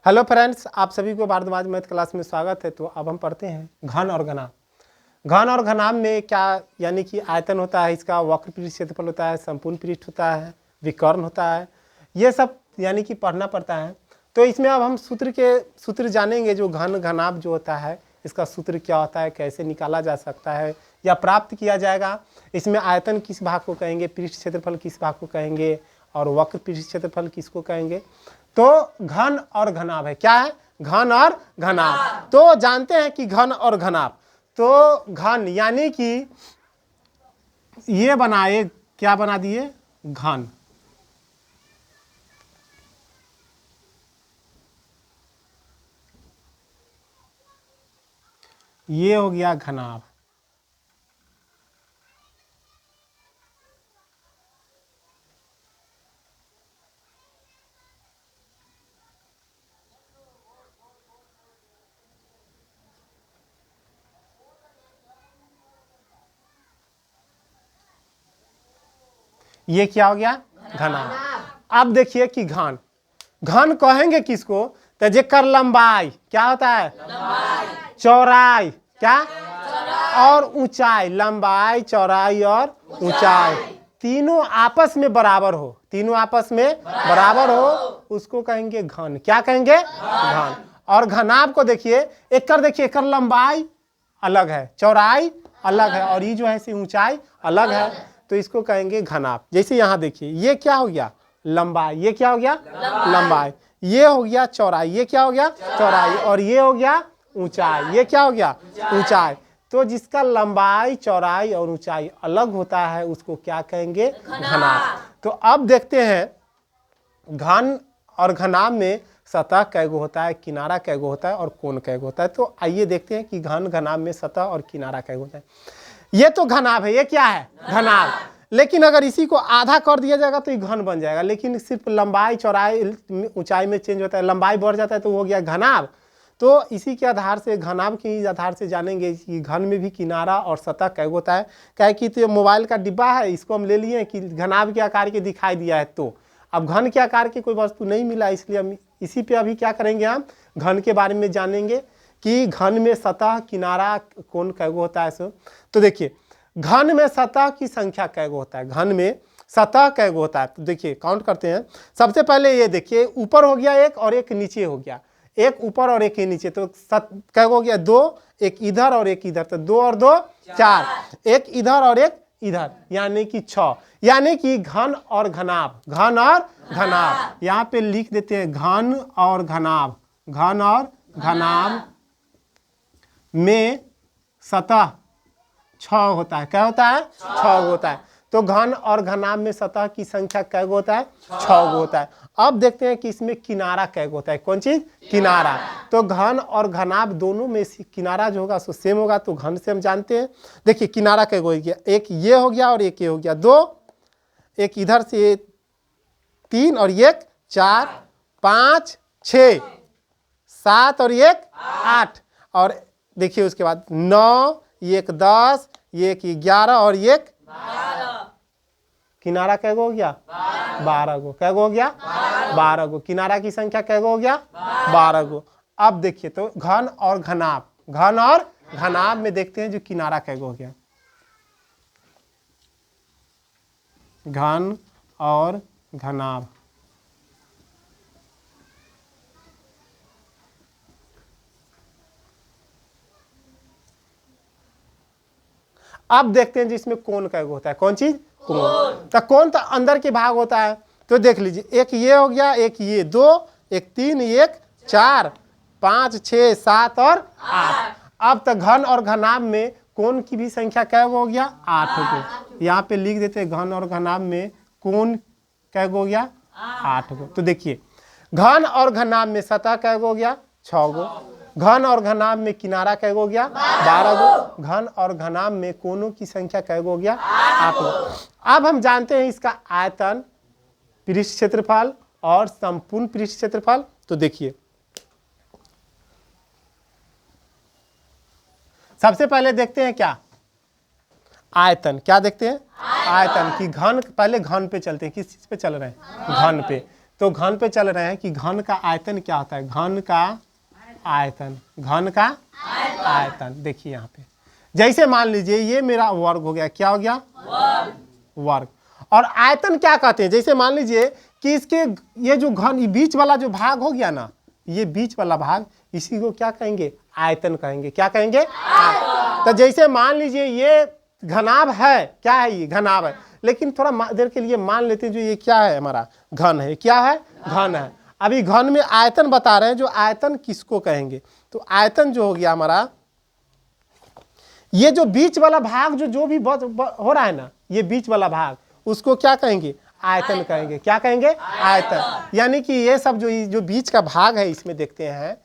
Hello friends, आप सभी को भारद्वाज मैथ क्लास में स्वागत है। तो अब हम पढ़ते हैं घन और घनाभ। घन और घनाभ में क्या यानी कि आयतन होता है, इसका वक्र पृष्ठ क्षेत्रफल होता है, संपूर्ण पृष्ठ होता है, विकर्ण होता है, ये सब यानी कि पढ़ना पड़ता है। तो इसमें अब हम सूत्र जानेंगे। जो घन घनाभ जो होता है इसका सूत्र क्या होता है, कैसे निकाला जा सकता है या प्राप्त किया जाएगा। इसमें आयतन किस भाग को कहेंगे, पृष्ठ क्षेत्रफल किस भाग को कहेंगे और वक्र पृष्ठ क्षेत्रफल किसको कहेंगे। तो घन और घनाभ है, क्या है, घन और घनाभ। तो जानते हैं कि घन और घनाभ। तो घन यानी कि ये बनाए, क्या बना दिए, घन। ये हो गया घनाभ। ये क्या हो गया, घनाभ। अब देखिए कि घन घन कहेंगे किसको, तो जेकर लंबाई क्या होता है, चौड़ाई, क्या, और ऊंचाई, लंबाई चौड़ाई और ऊंचाई तीनों आपस में बराबर हो, तीनों आपस में बराबर हो, उसको कहेंगे घन। क्या कहेंगे, घन। और घनाभ को देखिए, एक लंबाई अलग है, चौड़ाई अलग है, और ये जो है इसी ऊंचाई अलग है, तो इसको कहेंगे घनाभ। जैसे यहाँ देखिए, ये क्या हो गया, लंबाई, ये क्या हो गया, लंबाई, ये हो गया चौड़ाई, ये क्या हो गया, चौड़ाई, और ये हो गया ऊंचाई, ये क्या हो गया, ऊंचाई। तो जिसका लंबाई चौड़ाई और ऊंचाई अलग होता है उसको क्या कहेंगे, घनाभ। तो अब देखते हैं घन और घनाभ में सतह कैगो होता है, किनारा कैगो होता है और कोण कैगो होता है। तो आइए देखते हैं कि घन घनाभ में सतह और किनारा कैगो होता है। ये तो घनाभ है, ये क्या है, घनाभ। लेकिन अगर इसी को आधा कर दिया जाएगा तो ये घन बन जाएगा। लेकिन सिर्फ लंबाई चौड़ाई ऊंचाई में चेंज होता है, लंबाई बढ़ जाता है तो हो गया घनाभ। तो इसी के आधार से, घनाभ के आधार से जानेंगे कि घन में भी किनारा और सतह कैगो होता है। क्या कि तो मोबाइल का डिब्बा है, इसको हम ले लिए कि घनाभ के आकार के दिखाई दिया है, तो अब घन के आकार की कोई वस्तु नहीं मिला, इसलिए हम इसी पे अभी क्या करेंगे, हम घन के बारे में जानेंगे कि घन में सतह किनारा कोण कैगो होता है। सो तो देखिए, घन में सतह की संख्या कैगो होता है, घन में सतह कैगो होता है। तो देखिए काउंट करते हैं। सबसे पहले ये देखिए, ऊपर हो गया एक और एक नीचे हो गया, एक ऊपर और एक नीचे, तो कैगो हो गया दो, एक इधर और एक इधर, तो दो और दो चार, एक इधर और एक इधर, यानी कि 6। यानी कि घन और घनाभ, घन और घनाभ, यहाँ पे लिख देते हैं घन और घनाभ। घन और घनाभ में सतह 6 होता है, क्या होता है, 6 होता है। तो घन और घनाभ में सतह की संख्या कैगो होता है, 6 होता है। अब देखते हैं कि इसमें किनारा कैगो होता है, कौन चीज, किनारा। तो घन और घनाभ दोनों में किनारा जो होगा सो सेम होगा, तो घन से हम जानते हैं। देखिए किनारा कैगो हो गया, एक ये हो गया और एक ये हो गया, 2, एक इधर से 3 और एक 4 5 6 7 और एक 8, और देखिए उसके बाद 9, एक 10, एक 11 और एक 12। किनारा कैगो हो गया, 12 गो। कैगो हो गया, 12 गो। किनारा की संख्या कैगो हो गया, 12 गो। अब देखिए तो घन और घनाभ, घन और घनाभ में देखते हैं जो किनारा कैगो हो गया, घन और घनाभ। अब देखते हैं जिसमें कोण कैगो होता है, कौन चीज, कोण। तो कोण तो अंदर के भाग होता है। तो देख लीजिए, एक ये हो गया, एक ये 2, एक 3, एक 4 5 6 7 और 8। अब तक घन और घनाभ में कोण की भी संख्या कैगो हो गया, 8 गो। यहाँ पे लिख देते हैं घन और घनाभ में कोण कैगो हो गया, 8 गो। तो देखिए घन और घनाभ में सतह कैगो हो गया, 6 गो। घन और घनाभ में किनारा कैगो हो गया, 12 गो। घन और घनाभ में कोणों की संख्या कैगो हो गया, 8 गो। अब हम जानते हैं इसका आयतन, पृष्ठ क्षेत्रफल और संपूर्ण पृष्ठ क्षेत्रफल। तो देखिए सबसे पहले देखते हैं क्या, आयतन। क्या देखते हैं, आयतन की। घन, पहले घन पे चलते हैं, किस चीज पे चल रहे हैं, घन पे। तो घन पे चल रहे हैं कि घन का आयतन क्या होता है, घन का आयतन, घन का आयतन। देखिए यहाँ पे जैसे मान लीजिए ये मेरा वर्ग हो गया, क्या हो गया, वर्ग। और आयतन क्या कहते हैं, जैसे मान लीजिए कि इसके ये जो घन, ये बीच वाला जो भाग हो गया ना, ये बीच वाला भाग, इसी को क्या कहेंगे, आयतन कहेंगे। क्या कहेंगे, तो जैसे मान लीजिए ये घनाभ है, क्या है, ये घनाभ है, लेकिन थोड़ा देर के लिए मान लेते हैं जो ये क्या है, हमारा घन है। क्या है, घन है। अभी घन में आयतन बता रहे हैं, जो आयतन किसको कहेंगे, तो आयतन जो हो गया हमारा, ये जो बीच वाला भाग जो भी हो रहा है ना, ये बीच वाला भाग, उसको क्या कहेंगे, आयतन कहेंगे। क्या कहेंगे, आयतन। यानी कि ये सब जो बीच का भाग है, इसमें देखते हैं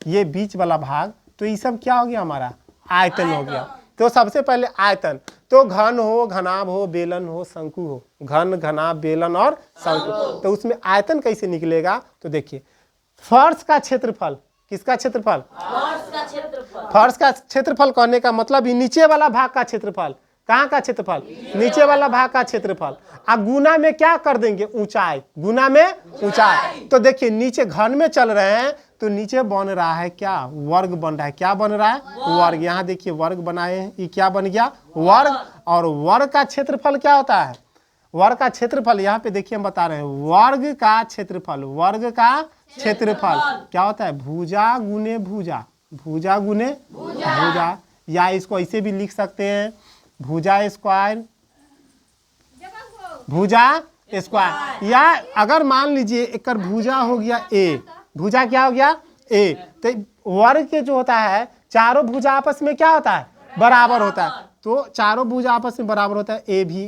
ये बीच वाला भाग, तो ये सब क्या हो गया, हमारा आयतन हो गया। तो सबसे पहले आयतन, तो घन हो, घनाभ हो, बेलन हो, शंकु हो, घन, घनाभ, बेलन और शंकु, तो उसमें आयतन कैसे निकलेगा, तो देखिए फर्श का क्षेत्रफल, किसका क्षेत्रफल, फर्श का क्षेत्रफल कहने का मतलब ये नीचे वाला भाग का क्षेत्रफल, कहाँ का क्षेत्रफल, नीचे वाला भाग का क्षेत्रफल। अब गुना में क्या कर देंगे, ऊंचाई, गुना में ऊंचाई। तो देखिए नीचे घन में चल रहे हैं, तो नीचे बन रहा है क्या, वर्ग बन रहा है। क्या बन रहा है, वर्ग। यहाँ देखिए वर्ग बनाए हैं, ये क्या बन गया, वर्ग। और वर्ग का क्षेत्रफल क्या होता है, वर्ग का क्षेत्रफल, यहाँ पे देखिए हम बता रहे हैं, वर्ग का क्षेत्रफल, वर्ग का क्षेत्रफल क्या होता है, भुजा गुने भुजा, भुजा गुने भुजा, या इसको ऐसे भी लिख सकते हैं, भुजा स्क्वायर, भुजा स्क्वायर। या अगर मान लीजिए एक भुजा हो गया ए, भुजा क्या हो गया, ए, तो वर्ग के जो होता है, चारों भुजा आपस में क्या होता है, बराबर होता है। तो चारों भुजा आपस में बराबर होता है, ए भी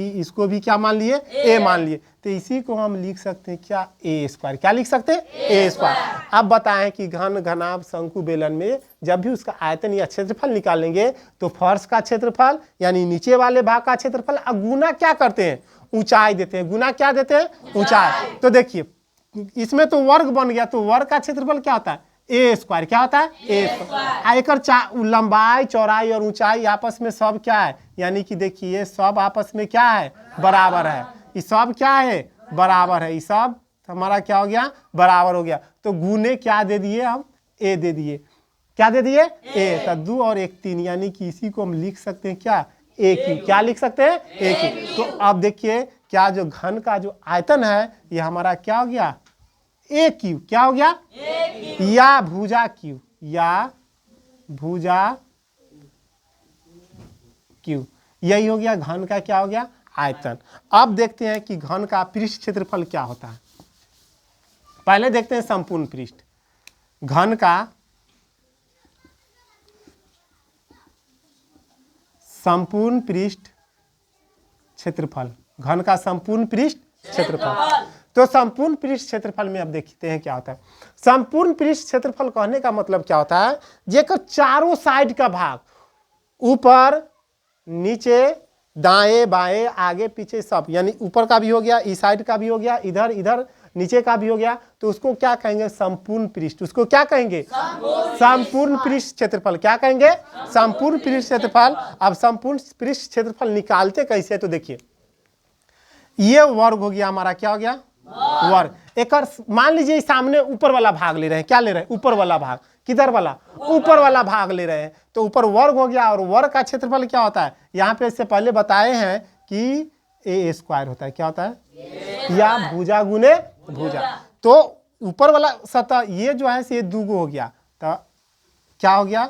इसको भी क्या मान लिए, ए मान लिए। तो इसी को हम लिख सकते हैं क्या, ए स्क्वायर। क्या लिख सकते हैं, ए स्क्वायर। अब बताएं कि घन, घनाभ, शंकु, बेलन में जब भी उसका आयतन या क्षेत्रफल निकालेंगे, तो फर्श का क्षेत्रफल यानी नीचे वाले भाग का क्षेत्रफल, अब गुना क्या करते हैं, ऊंचाई देते हैं। गुना क्या देते हैं, ऊंचाई। तो देखिए इसमें तो वर्ग बन गया, तो वर्ग का क्षेत्रफल क्या होता है, ए स्क्वायर। क्या होता है, ए स्क्वायर। एक लंबाई, चौड़ाई और ऊंचाई आपस में सब क्या है, यानी कि देखिए सब आपस में क्या है, बराबर है। ये सब क्या है, बराबर है। ये सब हमारा क्या हो गया, बराबर हो गया। तो गुने क्या दे दिए हम, ए दे दिए। क्या दे दिए, ए। तो 2 और 1 3, यानी कि इसी को हम लिख सकते हैं क्या, ए क्यूब। क्या लिख सकते हैं, ए क्यूब। तो अब देखिए क्या, जो घन का जो आयतन है, ये हमारा क्या हो गया, ए क्यूब। क्या हो गया, या भुजा क्यूब, या भुजा क्यूब। यही हो गया घन का क्या हो गया, आयतन। अब देखते हैं कि घन का पृष्ठ क्षेत्रफल क्या होता है। पहले देखते हैं संपूर्ण पृष्ठ। घन का संपूर्ण पृष्ठ क्षेत्रफल, घन का संपूर्ण पृष्ठ क्षेत्रफल। तो संपूर्ण पृष्ठ क्षेत्रफल में अब देखते हैं क्या होता है। संपूर्ण पृष्ठ क्षेत्रफल कहने का मतलब क्या होता है, जेकर चारों साइड का भाग, ऊपर, नीचे, दाएं, बाएं, आगे, पीछे सब, यानी ऊपर का भी हो गया, इस साइड का भी हो गया, इधर इधर नीचे का भी हो गया, तो उसको क्या कहेंगे, संपूर्ण पृष्ठ। उसको क्या कहेंगे, संपूर्ण पृष्ठ क्षेत्रफल। क्या कहेंगे, संपूर्ण पृष्ठ क्षेत्रफल। अब संपूर्ण पृष्ठ क्षेत्रफल निकालते कैसे, तो देखिए ये वर्ग हो गया हमारा, क्या हो गया, वर्ग। एक मान लीजिए सामने ऊपर वाला भाग ले रहे हैं, क्या ले रहे हैं, ऊपर वाला भाग। किधर वाला, ऊपर वाला भाग ले रहे हैं, तो ऊपर वर्ग हो गया। और वर्ग का क्षेत्रफल क्या होता है, यहाँ पे इससे पहले बताए हैं कि ए स्क्वायर होता है। क्या होता है, या भुजा गुने भुजा। तो ऊपर वाला सतह ये जो है ये 2 हो गया, तो क्या हो गया,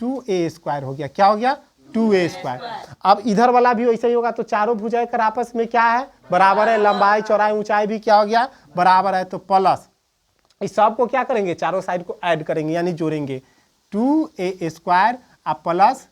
2a स्क्वायर हो गया। क्या हो गया, 2a स्क्वायर। अब इधर वाला भी वैसे ही होगा, तो चारों भुजाएं कर आपस में क्या है, बराबर है। लंबाई, चौड़ाई, ऊंचाई भी क्या हो गया, बराबर है। तो प्लस इस सब को क्या करेंगे, चारों साइड को ऐड करेंगे, यानी जोड़ेंगे। 2a स्क्वायर अब प्लस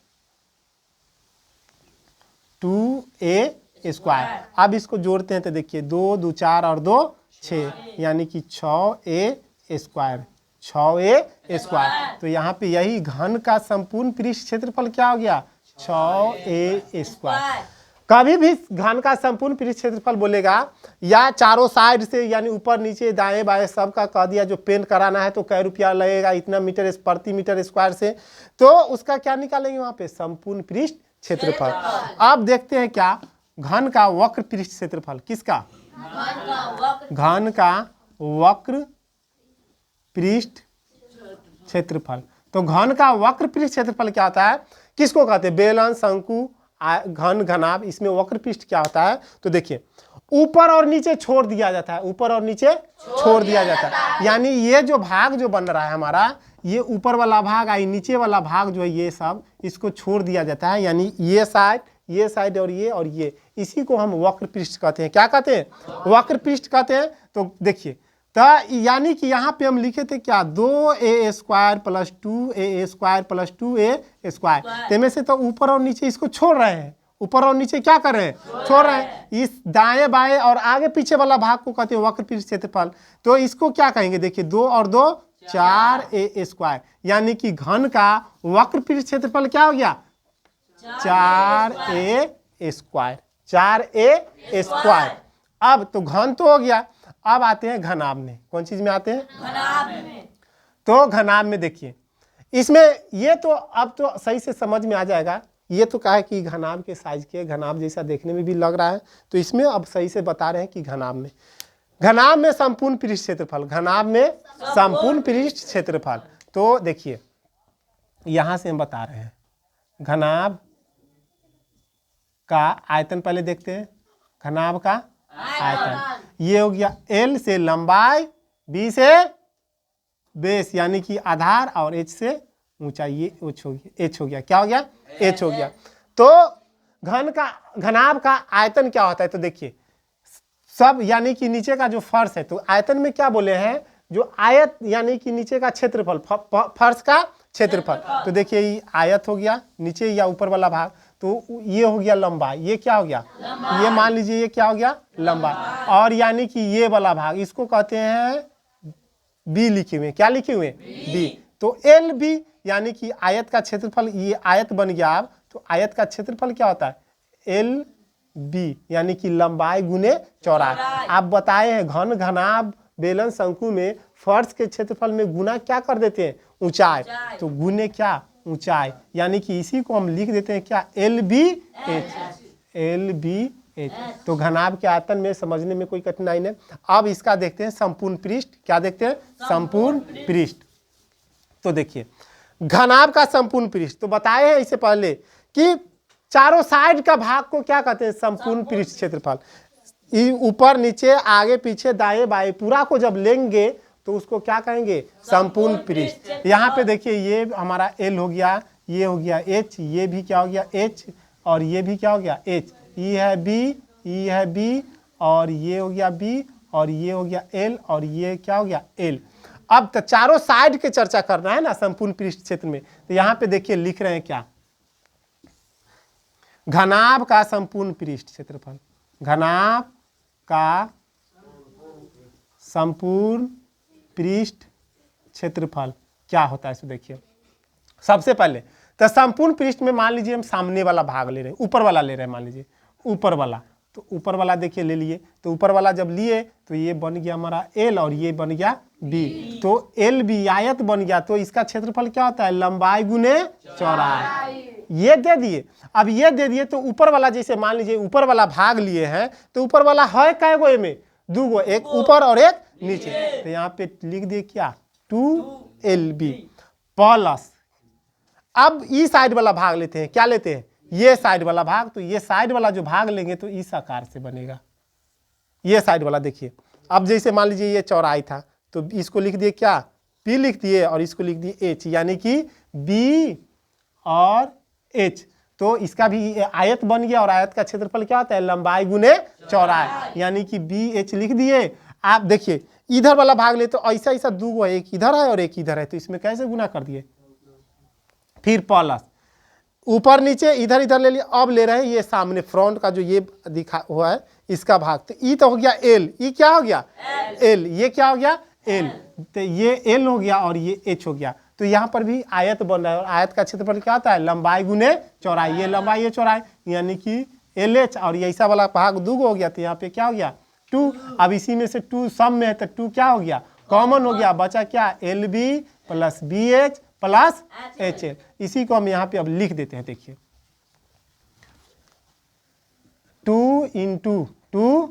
2a स्क्वायर। अब इसको जोड़ते हैं तो देखिए 2 2 4 और 2 6, यानी कि 6a स्क्वायर, 6a स्क्वायर। तो यहाँ पे यही घन का संपूर्ण पृष्ठ क्षेत्रफल क्या हो गया, 6a स्क्वायर। कभी भी घन का संपूर्ण पृष्ठ क्षेत्रफल बोलेगा या चारों साइड से, यानी ऊपर नीचे दाएं बाएं सबका कह दिया, जो पेंट कराना है तो कै रुपया लगेगा, इतना मीटर प्रति मीटर स्क्वायर से, तो उसका क्या निकालेंगे वहां पे, संपूर्ण पृष्ठ क्षेत्रफल। अब देखते हैं क्या, घन का वक्र पृष्ठ क्षेत्रफल। किसका, घन का वक्र पृष्ठ क्षेत्रफल। तो घन का वक्र पृष्ठ क्षेत्रफल क्या होता है, किसको कहते हैं, बेलन, शंकु, घन, घनाभ, इसमें वक्र पृष्ठ क्या होता है। तो देखिए ऊपर और नीचे छोड़ दिया जाता है, ऊपर और नीचे छोड़ दिया जाता है, यानी ये जो भाग जो बन रहा है हमारा, ये ऊपर वाला भाग आई नीचे वाला भाग जो है ये सब इसको छोड़ दिया जाता है, यानी ये साइड और ये, इसी को हम वक्र पृष्ठ कहते हैं। क्या कहते हैं, वक्र पृष्ठ कहते हैं। तो देखिए तो यानी कि यहाँ पे हम लिखे थे क्या, 2a² + 2a² + 2a²। इनमें से तो ऊपर और नीचे इसको छोड़ रहे हैं, ऊपर और नीचे क्या कर रहे हैं, छोड़ रहे हैं। इस दाएं बाएं और आगे पीछे वाला भाग को कहते हैं वक्र पृष्ठ क्षेत्रफल। तो इसको क्या कहेंगे, देखिए 2 और 2 4a², यानी कि घन का वक्र पृष्ठ क्षेत्रफल क्या हो गया, 4a², 4a²। अब तो घन तो हो गया, अब आते हैं घनाभ में। कौन चीज में आते हैं, घनाभ में। तो घनाभ में देखिए इसमें ये तो अब तो सही से समझ में आ जाएगा, ये तो कहा है कि घनाभ के साइज के, घनाभ जैसा देखने में भी लग रहा है, तो इसमें अब सही से बता रहे हैं कि घनाभ में संपूर्ण पृष्ठ क्षेत्रफल, घनाभ में संपूर्ण पृष्ठ क्षेत्रफल। तो देखिए यहां से हम बता रहे हैं घनाभ का आयतन पहले देखते हैं, घनाभ का आयतन ये हो गया L से लंबाई, B से बेस यानी कि आधार, और H से ऊंचाई, ये H हो गया, क्या हो गया, H हो गया। तो घनाभ का आयतन क्या होता है, तो देखिए सब यानी कि नीचे का जो फर्श है, तो आयतन में क्या बोले हैं, जो आयत यानी कि नीचे का क्षेत्रफल, फर्श का क्षेत्रफल। तो देखिए ये आयत हो गया नीचे या ऊपर वाला भाग, तो ये हो गया लंबाई, ये क्या हो गया, ये मान लीजिए ये क्या हो गया, लंबाई। और यानी कि ये वाला भाग इसको कहते हैं बी लिखे हुए, क्या लिखे हुए, बी। तो एल बी यानी कि आयत का क्षेत्रफल, ये आयत बन गया। अब तो आयत का क्षेत्रफल क्या होता है, एल बी यानी कि लंबाई गुने चौड़ाई। आप बताए हैं घन, घनाभ, बेलन, शंकु में फर्श के क्षेत्रफल में गुना क्या कर देते हैं, ऊंचाई, तो गुने क्या, ऊंचाई, यानी कि इसी को हम लिख देते हैं क्या, एल बी एच। तो घनाभ के आयतन में समझने में कोई कठिनाई नहीं। अब इसका देखते हैं संपूर्ण पृष्ठ, क्या देखते हैं, संपूर्ण पृष्ठ। तो देखिए घनाभ का संपूर्ण पृष्ठ, तो बताए हैं इससे पहले कि चारों साइड का भाग को क्या कहते हैं, संपूर्ण पृष्ठ क्षेत्रफल। ऊपर नीचे आगे पीछे दाएं बाएं पूरा को जब लेंगे तो उसको क्या कहेंगे, संपूर्ण पृष्ठ। यहाँ पे देखिए ये हमारा L हो गया, ये हो गया H, ये भी क्या हो गया H, और ये भी क्या हो गया H, ये है B, ये है B, और ये हो गया B, और ये हो गया L, और ये क्या हो गया L। अब तो चारों साइड के चर्चा करना है ना संपूर्ण पृष्ठ क्षेत्र में, तो यहाँ पे देखिए लिख रहे हैं क्या, घनाभ का संपूर्ण पृष्ठ क्षेत्रफल, घनाभ का संपूर्ण पृष्ठ क्षेत्रफल क्या होता है। सो देखिए सबसे पहले तो संपूर्ण पृष्ठ में मान लीजिए हम सामने वाला भाग ले रहे हैं, ऊपर वाला ले रहे हैं, मान लीजिए ऊपर वाला, तो ऊपर वाला देखिए ले लिए, तो ऊपर वाला जब लिए तो ये बन गया हमारा L और ये बन गया B, तो L B आयत बन गया। तो इसका क्षेत्रफल क्या होता है, लंबाई गुने चौड़ाई, ये दे दिए। अब ये दे दिए तो ऊपर वाला जैसे मान लीजिए ऊपर वाला भाग लिए हैं, तो ऊपर वाला है कै गो में, दो गो, एक ऊपर और एक नीचे। तो यहाँ पे लिख दिए क्या, 2LB प्लस, अब ई साइड वाला भाग लेते हैं, क्या लेते हैं, ये साइड वाला भाग। तो ये साइड वाला जो भाग लेंगे तो इस आकार से बनेगा, ये साइड वाला देखिए। अब जैसे मान लीजिए ये चौड़ाई था, तो इसको लिख दिए क्या, P लिख दिए, और इसको लिख दिए H, यानी कि B और H। तो इसका भी आयत बन गया, और आयत का क्षेत्रफल क्या होता है, लंबाई गुने चौड़ाई, यानी कि BH लिख दिए। आप देखिए इधर वाला भाग ले तो ऐसा ऐसा दो गो, एक इधर है और एक इधर है, तो इसमें कैसे गुना कर दिए, फिर प्लस ऊपर नीचे इधर इधर ले लिया। अब ले रहे हैं ये सामने फ्रंट का जो ये दिखा हुआ है इसका भाग, तो ई तो हो गया L, ई क्या हो गया L, ये क्या हो गया L, तो ये L हो गया और ये H हो गया। तो यहाँ पर भी आयत बन रहा है, और आयत का क्षेत्रफल क्या होता है, लंबाई गुने चौड़ाई, ये लंबाई ये चौड़ाई, यानी कि LH, और ये ऐसा वाला भाग दो हो गया, तो यहाँ पे क्या हो गया 2। अब इसी में से 2 सम में है, तो 2 क्या हो गया, कॉमन हो गया, बचा क्या, LB plus BH plus HL। इसी को हम यहाँ पे अब लिख देते हैं, देखिए 2 × 2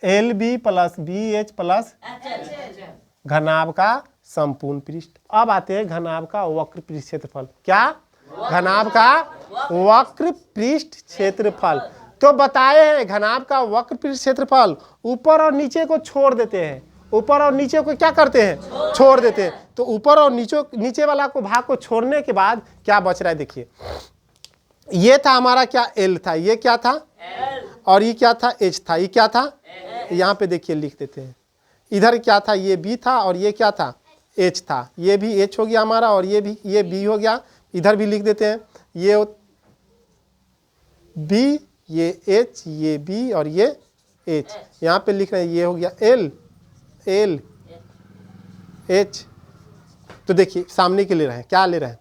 L B plus B H plus घनाभ का संपूर्ण पृष्ठ। अब आते हैं घनाभ का वक्र पृष्ठ क्षेत्रफल। क्या? घनाभ का वक्र पृष्ठ क्षेत्रफल। तो बताए हैं घनाभ का वक्र पृष्ठ क्षेत्रफल ऊपर और नीचे को छोड़ देते हैं। ऊपर और नीचे को क्या करते हैं? छोड़ देते हैं। तो ऊपर और नीचे वाला को भाग को छोड़ने के बाद क्या बच रहा है? देखिए, ये था हमारा क्या? एल था। ये क्या था? और ये क्या था? एच था। ये क्या था? यहाँ पे देखिए लिख देते हैं। इधर क्या था? ये बी था और ये क्या था? एच था। ये भी एच हो गया हमारा और ये भी, ये बी हो गया। इधर भी लिख देते हैं, ये बी, ये एच, ये बी और ये एच। यहाँ पे लिख रहे हैं ये हो गया एल, एल एच। तो देखिए सामने के ले रहे हैं, क्या ले रहे हैं?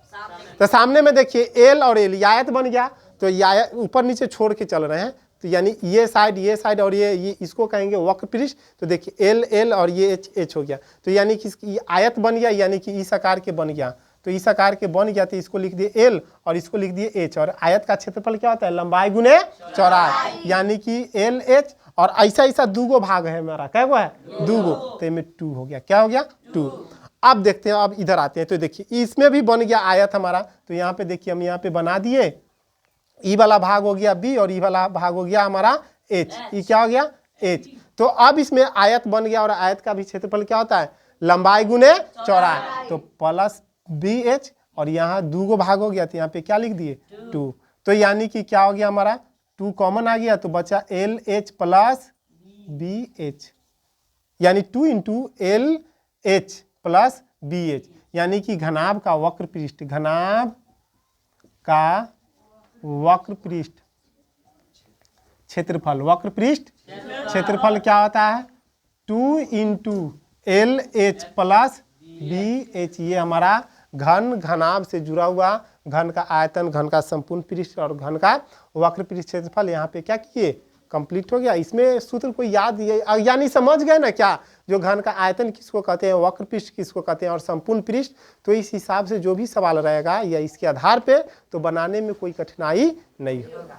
तो सामने में देखिए एल और एल, आयत बन गया। तो ये ऊपर नीचे छोड़ के चल रहे हैं, तो यानी ये साइड और ये इसको कहेंगे वक्र पृष्ठ। तो देखिए एल एल और ये एच एच हो गया। तो यानी कि ये आयत बन गया, यानी कि इस आकार के बन गया। तो इस आकार के बन गया, तो इसको लिख दिए एल और इसको लिख दिए एच। और आयत का क्षेत्रफल क्या होता है? लंबाई गुने चौड़ाई, यानी कि एल एच। और ऐसा दूगो भाग है हमारा, क्या है? दूगो। तो इसमें 2 हो गया। क्या हो गया? 2। अब देखते हैं, अब इधर आते हैं। तो देखिए इसमें भी बन गया आयत हमारा। तो यहाँ पे देखिए हम यहाँ पे बना दिए, ई वाला भाग हो गया बी और ई वाला भाग हो गया हमारा एच। ई क्या हो गया? एच। तो अब इसमें आयत बन गया और आयत का भी क्षेत्रफल क्या होता है? लंबाई गुने चौड़ाई। तो प्लस बी एच और यहाँ दूगो भाग हो गया, तो यहाँ पे क्या लिख दिए? 2। तो यानी कि क्या हो गया हमारा? 2 कॉमन आ गया, तो बचा L H plus B H, यानी 2 into L H plus B H. यानी कि घनाभ का वक्र पृष्ठ, घनाभ का वक्र पृष्ठ क्षेत्रफल, वक्र पृष्ठ क्षेत्रफल क्या होता है? 2 into L H plus B H. ये हमारा घनाभ से जुड़ा हुआ घन का आयतन, घन का संपूर्ण पृष्ठ और घन का वक्र पृष्ठ क्षेत्रफल यहाँ पे क्या किए? कंप्लीट हो गया। इसमें सूत्र को याद, यानी समझ गए ना क्या? जो घन का आयतन किसको कहते हैं, वक्र पृष्ठ किसको कहते हैं और संपूर्ण पृष्ठ। तो इस हिसाब से जो भी सवाल रहेगा या इसके आधार पे तो बनाने में कोई कठिनाई नहीं होगा।